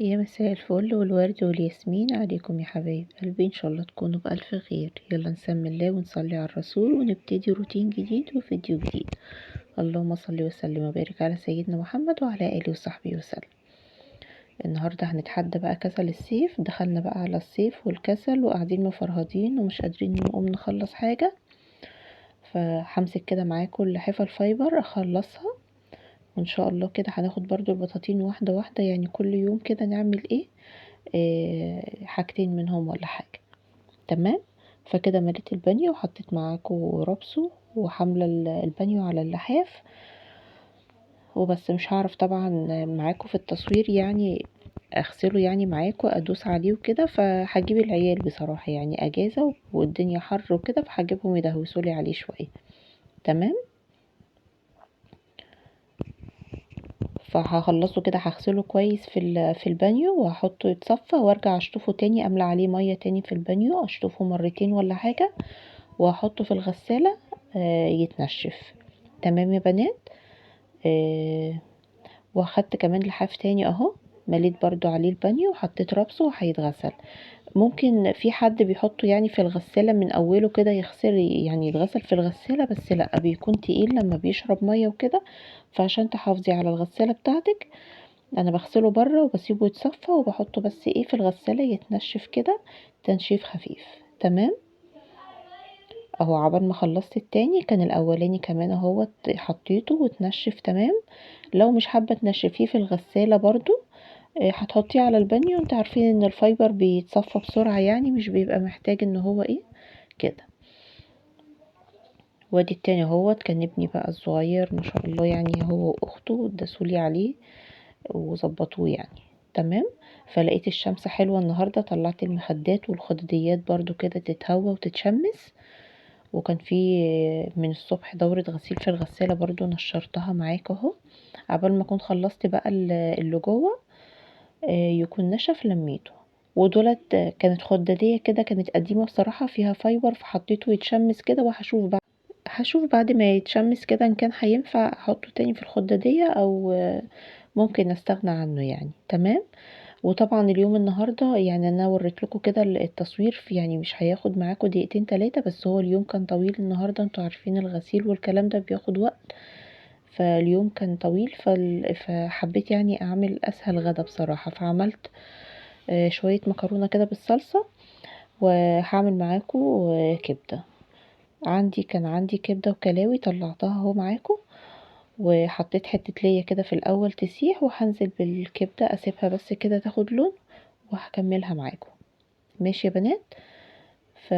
يا مساء الفل والورد والياسمين عليكم يا حبايب قلبي، ان شاء الله تكونوا بألف خير. يلا نسمي الله ونصلي على الرسول ونبتدي روتين جديد وفيديو جديد. اللهم صل وسلم وبارك على سيدنا محمد وعلى آله وصحبه وسلم. النهاردة هنتحدى بقى كسل الصيف. دخلنا بقى على الصيف والكسل وقاعدين مفرهدين ومش قادرين نقوم نخلص حاجة، فهمسك كده معاكم اللحافة الفايبر اخلصها، وان شاء الله كده هناخد برضو البطاطين واحدة واحدة، يعني كل يوم كده نعمل حاجتين منهم ولا حاجة. تمام. فكده مليت البانيو وحطيت معاكم رابسو وحاملة البانيو على اللحاف وبس. مش هعرف طبعا معاكم في التصوير يعني اغسله يعني معاكم ادوس عليه وكده، فهجيب العيال بصراحة يعني اجازة والدنيا حر وكده، فهجيبهم يدهوسولي عليه شوية. تمام. فهخلصه كده هغسله كويس في البانيو وهحطه يتصفى وارجع اشطفه تاني، املى عليه ميه تاني في البانيو اشطفه مرتين ولا حاجه واحطه في الغساله يتنشف. تمام يا بنات. واخدت كمان لحاف تاني اهو، مليت برضو عليه البانيو وحطيت رابسه وهيتغسل. ممكن في حد بيحطه يعني في الغسالة من اوله كده يغسل، يعني يتغسل في الغسالة، بس لا بيكون تقيل لما بيشرب مية وكده. فعشان تحافظي على الغسالة بتاعتك انا بغسله بره وبسيبه يتصفى وبحطه بس في الغسالة يتنشف كده تنشيف خفيف. تمام. اهو عبال ما خلصت التاني كان الاولاني كمان اهو حطيته وتنشف. تمام. لو مش حابة تنشفيه في الغسالة برضو هتحطيه على البانيو. انت عارفين ان الفايبر بيتصفى بسرعة، يعني مش بيبقى محتاج ان هو كده. وادي التاني اهوت كان ابني بقى الصغير ما شاء الله، يعني هو واخته داسولي عليه وظبطوه يعني. تمام. فلقيت الشمس حلوة النهاردة، طلعت المخدات والخدديات برضو كده تتهوى وتتشمس. وكان في من الصبح دورة غسيل في الغسالة برضو نشرتها معاك اهو. عبال ما اكون خلصت بقى اللي جوه يكون نشف لميته. ودولت كانت خدادية كده، كانت قديمة بصراحة فيها فايبر، فحطيته يتشمس كده هشوف بعد ما يتشمس كده ان كان هينفع احطه تاني في الخدادية او ممكن استغنى عنه يعني. تمام. وطبعا اليوم النهاردة يعني انا وريت لكم كده التصوير في، يعني مش هياخد معاكم دقيقتين تلاتة، بس هو اليوم كان طويل النهاردة. انتوا عارفين الغسيل والكلام ده بياخد وقت، فاليوم كان طويل فحبيت يعني اعمل اسهل غدا بصراحة. فعملت شوية مكرونة كده بالصلصة، وهعمل معاكم كبدة. كان عندي كبدة وكلاوي طلعتها اهو معاكم، وحطيت حتة ليا كده في الاول تسيح، وهنزل بالكبدة اسيبها بس كده تاخد لون وهكملها معاكم. ماشي يا بنات. ف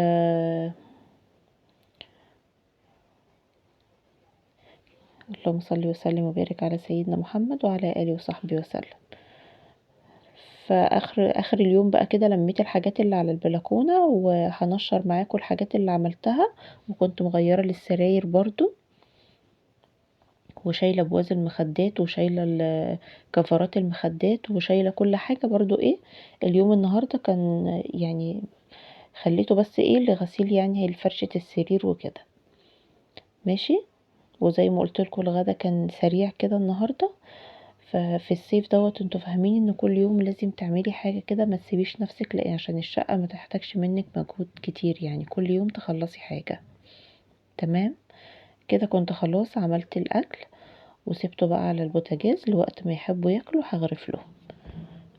اللهم صل وسلم وبارك على سيدنا محمد وعلى اله وصحبه وسلم. فاخر اليوم بقى كده لميت الحاجات اللي على البلكونه، وهنشر معاكم الحاجات اللي عملتها. وكنت مغيره للسراير برضو، وشايله بواز المخدات وشايله كفرات المخدات وشايله كل حاجه برضو اليوم النهارده كان يعني خليته بس لغسيل يعني لفرشه السرير وكده. ماشي. وزي ما قلت لكم الغدا كان سريع كده النهارده. ففي الصيف دوت انتوا فاهمين ان كل يوم لازم تعملي حاجه كده، ما تسيبيش نفسك لان عشان الشقه ما تحتاجش منك مجهود كتير، يعني كل يوم تخلصي حاجه. تمام. كده كنت خلاص عملت الاكل وسبته بقى على البوتاجاز لوقت ما يحبوا ياكلوا هغرف لهم.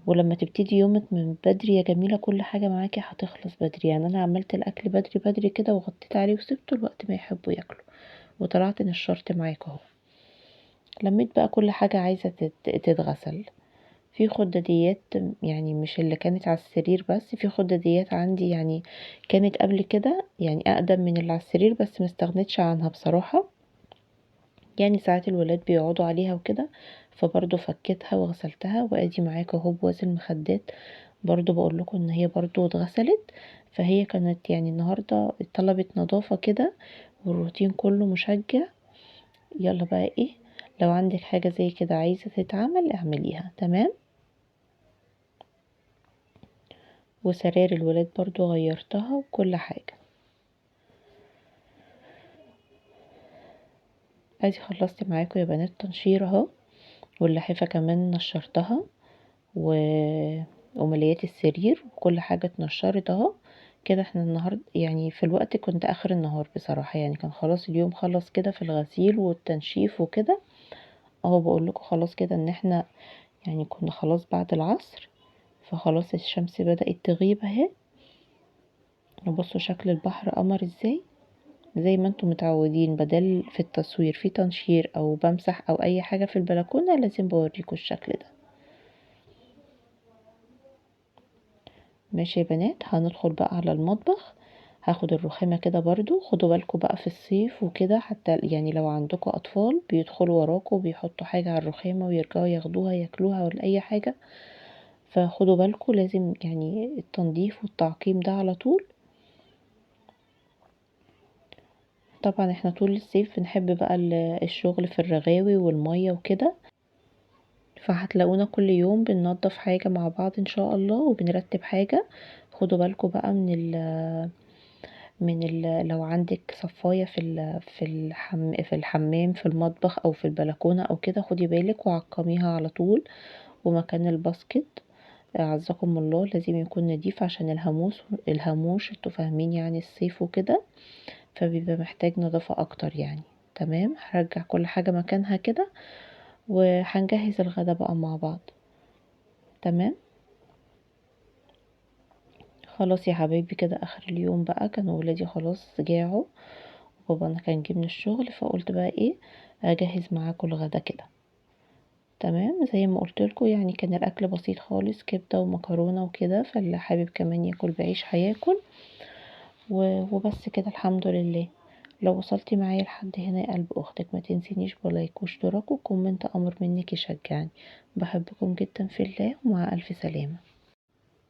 ولما تبتدي يومك من بدري يا جميله كل حاجه معاكي هتخلص بدري. يعني انا عملت الاكل بدري بدري كده وغطيت عليه وسبته لوقت ما يحبوا ياكلوا، وطلعت نشرت معاكم اهو. لميت بقى كل حاجه عايزه تتغسل. في خداديات يعني مش اللي كانت على السرير بس، في خداديات عندي يعني كانت قبل كده يعني اقدم من اللي على السرير، بس مستغنتش عنها بصراحة. يعني ساعات الولاد بيقعدوا عليها وكده، فبرضو فكيتها وغسلتها. وادي معاك اهو بواز المخدات برضو بقول لكم ان هي برضو اتغسلت. فهي كانت يعني النهاردة طلبت نظافة كده، والروتين كله مشجع. يلا بقى لو عندك حاجة زي كده عايزة تتعمل اعمليها. تمام. وسراير الولاد برضو غيرتها وكل حاجة. ادي خلصت معاكم يا بنات تنشير اهو، واللحافة كمان نشرتها و... وملايات السرير وكل حاجة اتنشرت اهو كده. احنا النهاردة يعني في الوقت كنت اخر النهار بصراحة، يعني كان خلاص اليوم خلص كده في الغسيل والتنشيف وكده اهو. بقول لكم خلاص كده ان احنا يعني كنا خلاص بعد العصر، فخلاص الشمس بدأت تغيب اهي. بصوا شكل البحر قمر ازاي، زي ما انتم متعودين. بدل في التصوير في تنشير او بمسح او اي حاجة في البلكونة لازم بوريكم الشكل ده. ماشي يا بنات، هندخل بقى على المطبخ. هاخد الرخامة كده برضو. خدوا بالكم بقى في الصيف وكده، حتى يعني لو عندكم اطفال بيدخلوا وراكم بيحطوا حاجة على الرخامة ويرجعوا ياخدوها ياكلوها ولا اي حاجة، فخدوا بالكم لازم يعني التنظيف والتعقيم ده على طول. طبعا احنا طول الصيف بنحب بقى الشغل في الرغاوي والمية وكده، فهتلاقونا كل يوم بننظف حاجة مع بعض ان شاء الله وبنرتب حاجة. خدوا بالكم بقى لو عندك صفاية في الحمام في المطبخ او في البلكونة او كده، خدي بالك وعقميها على طول. ومكان الباسكت اعزكم الله لازم يكون نضيف عشان الهاموش انتوا فاهمين يعني الصيف وكده، فبيبقى محتاج نظافة اكتر يعني. تمام، هرجع كل حاجة مكانها كده وهنجهز الغدا بقى مع بعض. تمام. خلاص يا حبايبي كده اخر اليوم بقى، كانوا ولادي خلاص جاعوا وبابا انا كان جه من الشغل، فقلت بقى ايه اجهز معاكم الغدا كده. تمام، زي ما قلت لكم يعني كان الاكل بسيط خالص، كبده ومكرونه وكده، فاللي حابب كمان ياكل بعيش هياكل وبس كده الحمد لله. لو وصلتي معايا لحد هنا يا قلب اختك ما تنسينيش بلايك واشتراك وكومنت، امر منك يشجعني. بحبكم جدا في الله ومع الف سلامه.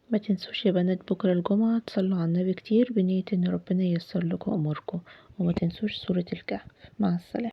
ما تنسوش يا بنات بكرة الجمعة تصلوا على النبي كتير بنية ان ربنا ييسر لكم اموركم، وما تنسوش سورة الكهف. مع السلامة.